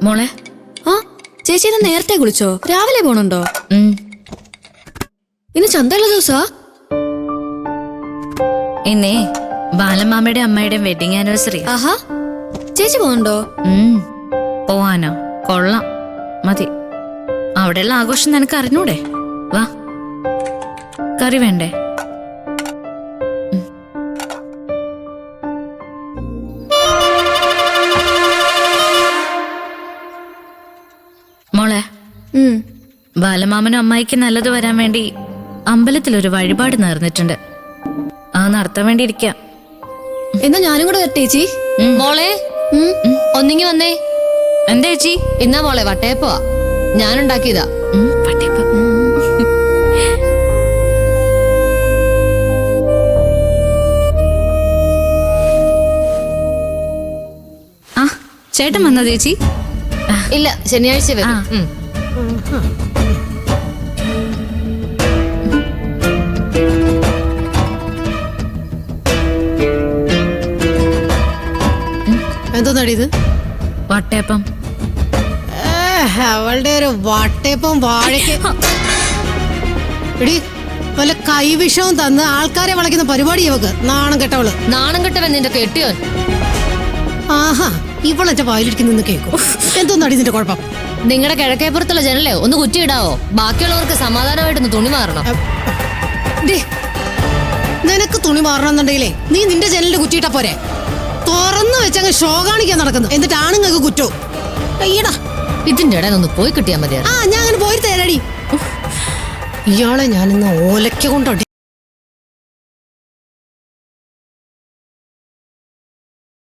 മോളെ. ആ ചേച്ചി ഇന്ന് നേരത്തെ കുളിച്ചോ? രാവിലെ പോണുണ്ടോ? ഇന്ന് ചന്തയുള്ള ദിവസാ? ഇന്നേ ബാലമാമയുടെ അമ്മയുടെയും വെഡിങ് ആനിവേഴ്സറി. ആഹാ, ചേച്ചി പോണുണ്ടോ? പോവാനോ? കൊള്ളാം, മതി. അവിടെയുള്ള ആഘോഷം നിനക്ക് അറിഞ്ഞൂടെ? വാ, കറി വേണ്ടേ? മോളെ, ബാലമാമനും അമ്മായിക്ക് നല്ലത് വരാൻ വേണ്ടി അമ്പലത്തിലൊരു വഴിപാട് നേർന്നിട്ടുണ്ട്. ആ നടത്താൻ വേണ്ടി ഇരിക്കാം. എന്നാ ഞാനും കൂടെ വരട്ടെ ചേച്ചി. മോളെ ഒന്നിങ്ങി വന്നേ. എന്താ ചേച്ചി? ഇന്നാ മോളെ വട്ടയപ്പോ ഞാനുണ്ടാക്കിയതാ. വട്ടയപ്പം. ആ, ചേട്ടൻ വന്നോ ചേച്ചി? ഇല്ല, ശനിയാഴ്ച വരും. എന്തോന്നാടി ഇത്? വട്ടയപ്പം. അവളുടെ ഒരു വട്ടയപ്പം വാഴയ്ക്ക്. എടി, വല്ല കൈവിഷവും തന്ന് ആൾക്കാരെ വളയ്ക്കുന്ന പരിപാടി ഇവക്ക്. നാണം കെട്ടവള്. നാണം കെട്ടവൻ നിന്റെ കെട്ടിയോൻ. ആഹാ, ഇവളെന്റെ വായിലിരിക്കുന്ന കേൾക്കും. എന്തോന്നാടി ഇതിന്റെ കുഴപ്പം? നിങ്ങളുടെ കിഴക്കേപ്പുറത്തുള്ള ജനലേ ഒന്ന് കുറ്റിയിടാവോ? ബാക്കിയുള്ളവർക്ക് സമാധാനമായിട്ടൊന്ന് തുണി മാറണം. നിനക്ക് തുണി മാറണമെന്നുണ്ടെങ്കിലേ നീ നിന്റെ ജനലിന്റെ കുറ്റിയിട്ടാ പോരെ. തുറന്നു വെച്ചങ്ങ് ഷോ കാണിക്കാൻ നടക്കുന്നു. എന്നിട്ട് ആണുങ്ങൾക്ക് കുറ്റോ? അയ്യടാ, ഇതിന്റെ ഇടയിൽ ഒന്ന് പോയി കിട്ടിയാ മതിയാ. ഞാൻ അങ്ങനെ പോയി തേരടി. ഇയാളെ ഞാനിന്ന് ഓലയ്ക്ക കൊണ്ട്